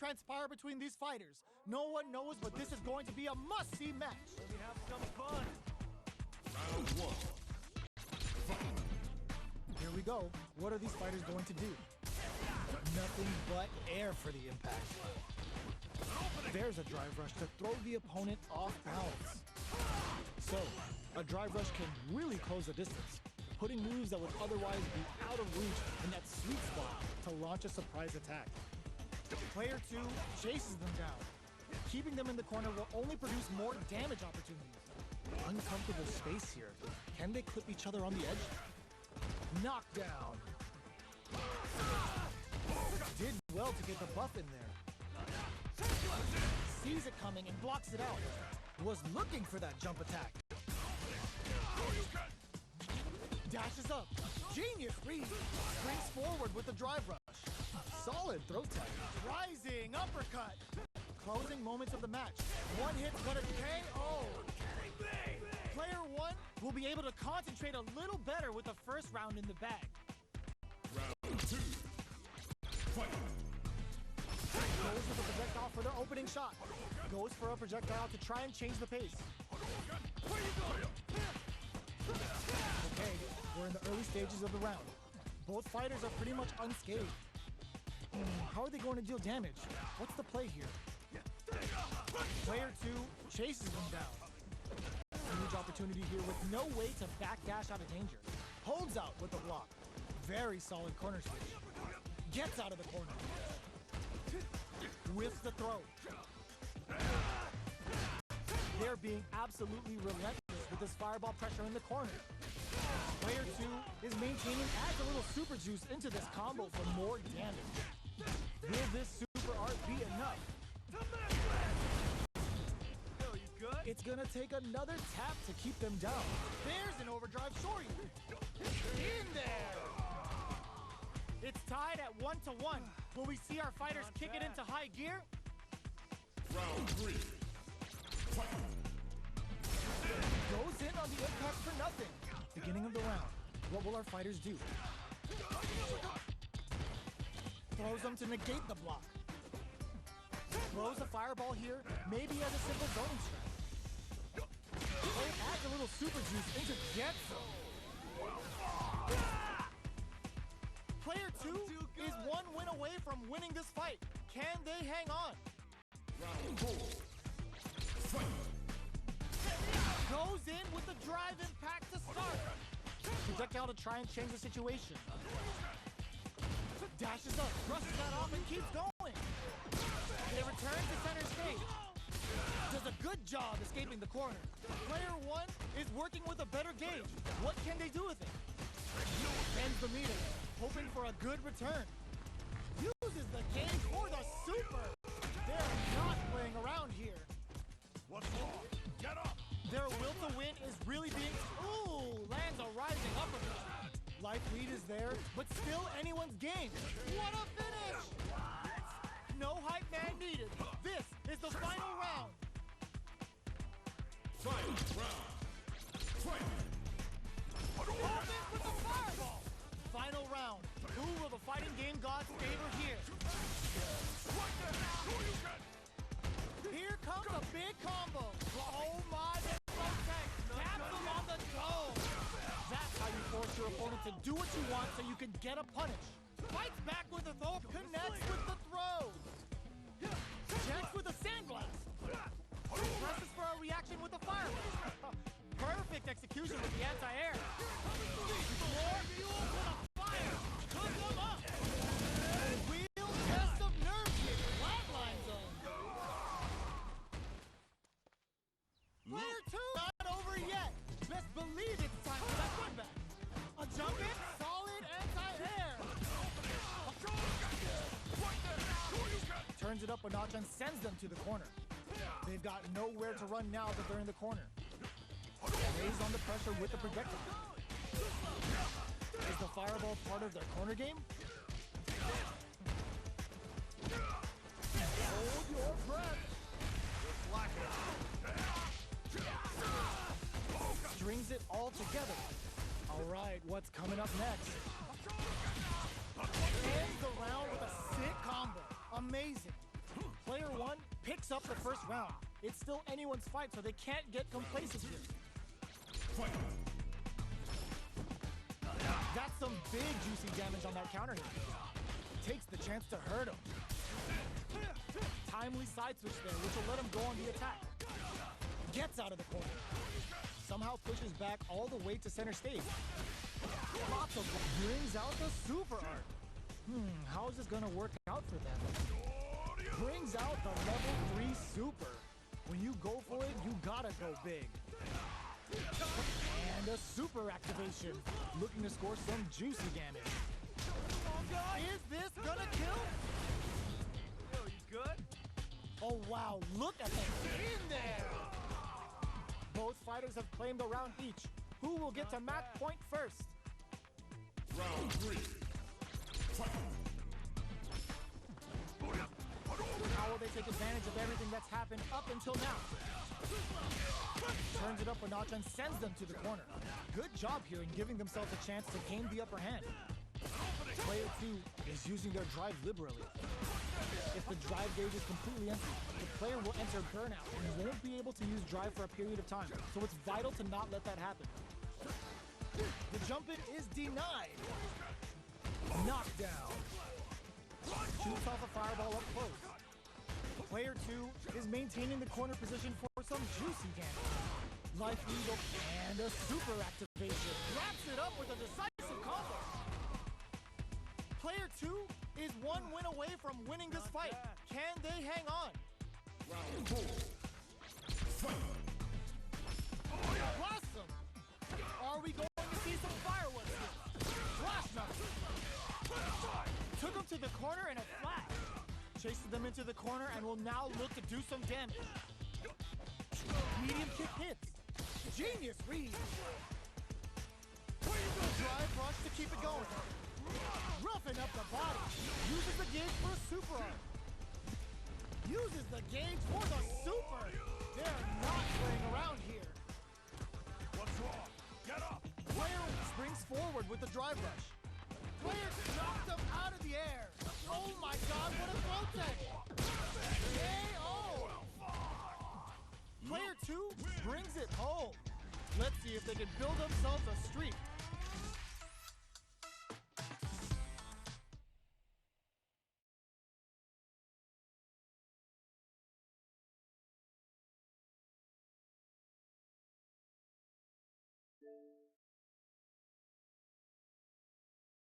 transpire between these fighters. No one knows, but this is going to be a must-see match. Let me have some fun. Round one. Fight. Here we go. What are these fighters going to do? Nothing but air for the impact. There's a drive rush to throw the opponent off balance. So, a drive rush can really close the distance, putting moves that would otherwise be out of reach in that sweet spot to launch a surprise attack. Player 2 chases them down. Keeping them in the corner will only produce more damage opportunities. Uncomfortable space here. Can they clip each other on the edge? Knockdown. Did well to get the buff in there. Sees it coming and blocks it out. Was looking for that jump attack. Dashes up. Genius read. Springs forward with the drive rush. Solid throw tech. Rising uppercut. Closing moments of the match. One hit's gonna KO. Player 1 will be able to concentrate a little better with the first round in the bag. Round 2. Fight. Goes with a projectile for their opening shot. Goes for a projectile to try and change the pace. Okay, we're in the early stages of the round. Both fighters are pretty much unscathed. How are they going to deal damage? What's the play here? Player 2 chases them down. Huge opportunity here with no way to backdash out of danger. Holds out with the block. Very solid corner switch. Gets out of the corner. Whiffs the throw. They're being absolutely relentless with this fireball pressure in the corner. Player 2 is maintaining, adds a little super juice into this combo for more damage. Will this super art be enough? It's gonna take another tap to keep them down. There's an overdrive shorty. In there! It's tied at 1-1. Will we see our fighters kick it into high gear? Round 3. Fight. Goes in on the impact for nothing. Beginning of the round. What will our fighters do? Throws them to negate the block. Throws a fireball here, maybe as a simple zoning strat. Adds a little super juice into Getsu. Player 2 is one win away from winning this fight. Can they hang on? Round 4. Fight. Goes in with the drive impact to start. Projectile to try and change the situation. Dashes up, brushes that off, and keeps going. They return to center stage. Does a good job escaping the corner. Player 1 is working with a better gauge. What can they do with it? Ends the meeting, hoping for a good return. Uses the gauge for the super. They're not playing around here. What's wrong? Get up! Their will to win is really being... Ooh, lands a rising uppercut. Life lead is there, but still anyone's game. What a finish! No hype man needed. This is the final round. Fight. Round. Fight. Opens with the fireball. Final round. Who will the fighting game gods favor here? Here comes a big combo. Oh my, taps him on the toe. That's how you force your opponent to do what you want so you can get a punish. Fights back with a throw, connects with the throw. Checks with a sandblast. Presses for a reaction with a fireball. Perfect execution with the anti-air. More fuel for the fire. Cook them up. Wheel test of nerve kick. Flatline zone. Player 2 not over yet. Best believe it's time for that comeback. A jump in, solid anti-air. Turns it up a notch and sends them to the corner. They've got nowhere to run now that they're in the corner. Lays on the pressure with the projectile. Is the fireball part of their corner game? Hold your breath. Strings it all together. All right, what's coming up next? Ends the round with a sick combo. Amazing. picks up the first round. It's still anyone's fight, so they can't get complacent here. Fight! That's some big juicy damage on that counter hit. Takes the chance to hurt him. Timely side switch there, which will let him go on the attack. Gets out of the corner. Somehow pushes back all the way to center stage. Lots of brings out the super art. How is this gonna work out for them? Brings out the level 3 super. When you go for it, you gotta go big. And a super activation. Looking to score some juicy damage. Is this gonna kill? Yo, you good? Oh wow, look at the in there! Both fighters have claimed a round each. Who will get to match point first? Round 3. Fight! How will they take advantage of everything that's happened up until now? Turns it up a notch and sends them to the corner. Good job here in giving themselves a chance to gain the upper hand. Player 2 is using their drive liberally. If the drive gauge is completely empty, the player will enter burnout and won't be able to use drive for a period of time, so it's vital to not let that happen. The jump in is denied. Knockdown. Shoots off a fireball up close. Player 2 is maintaining the corner position for some juicy damage. Life Eagle and a super activation. Wraps it up with a decisive combo. Player 2 is one win away from winning this fight. Can they hang on? Round 4. Fight! Blast them! Are we going to see some fireworks here? Flash knuckle! Took him to the corner in a flash. Chases them into the corner and will now look to do some damage. Medium kick hits. Genius read. Drive rush to keep it going. Roughing up the body. Uses the gauge for a super art. Uses the gauge for the super. They're not playing around here. What's wrong? Get up! Player springs forward with the drive rush. Player knocked him out of the air. Oh my god, what a throw tech! KO! Player 2 brings it home. Let's see if they can build themselves a streak.